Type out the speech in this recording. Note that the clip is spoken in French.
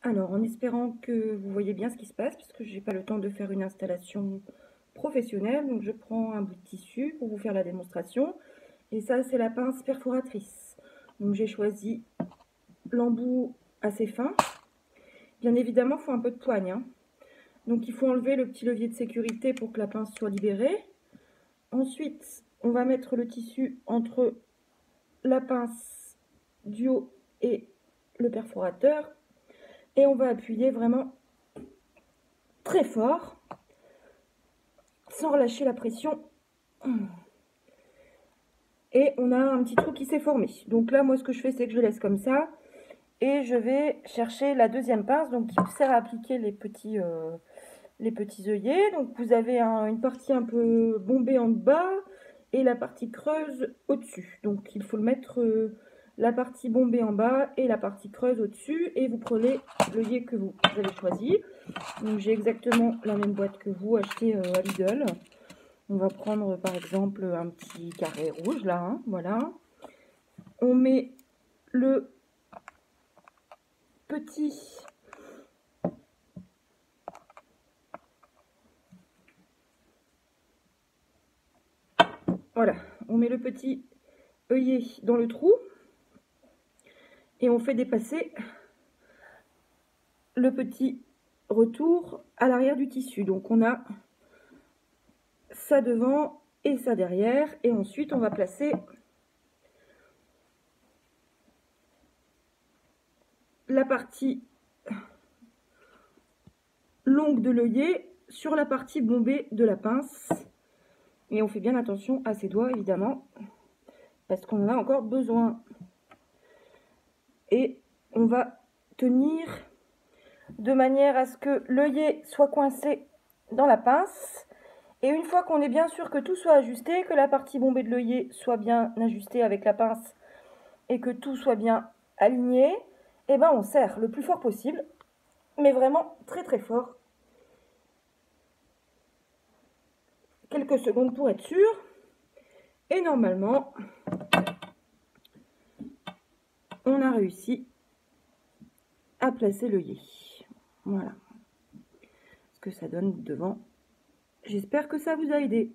Alors, en espérant que vous voyez bien ce qui se passe, parce que j'ai pas le temps de faire une installation professionnelle, donc je prends un bout de tissu pour vous faire la démonstration. Et ça, c'est la pince perforatrice. Donc j'ai choisi l'embout assez fin. Bien évidemment, il faut un peu de poigne, hein. Donc il faut enlever le petit levier de sécurité pour que la pince soit libérée. Ensuite, on va mettre le tissu entre la pince du haut et le perforateur. Et on va appuyer vraiment très fort, sans relâcher la pression. Et on a un petit trou qui s'est formé. Donc là, moi, ce que je fais, c'est que je laisse comme ça. Et je vais chercher la deuxième pince, donc qui sert à appliquer les petits œillets. Donc vous avez une partie un peu bombée en bas et la partie creuse au-dessus. Donc il faut le mettre la partie bombée en bas et la partie creuse au-dessus. Et vous prenez l'œillet que vous avez choisi. Donc j'ai exactement la même boîte que vous, achetée à Lidl. On va prendre par exemple un petit carré rouge là, hein, voilà. On met le petit on met le petit œillet dans le trou et on fait dépasser le petit retour à l'arrière du tissu. Donc on a ça devant et ça derrière, et ensuite on va placer la partie longue de l'œillet sur la partie bombée de la pince, et on fait bien attention à ses doigts évidemment parce qu'on en a encore besoin. Et on va tenir de manière à ce que l'œillet soit coincé dans la pince. Et une fois qu'on est bien sûr que tout soit ajusté, que la partie bombée de l'œillet soit bien ajustée avec la pince et que tout soit bien aligné, et ben on serre le plus fort possible, mais vraiment très très fort. Quelques secondes pour être sûr. Et normalement, on a réussi à placer l'œillet. Voilà ce que ça donne devant. J'espère que ça vous a aidé.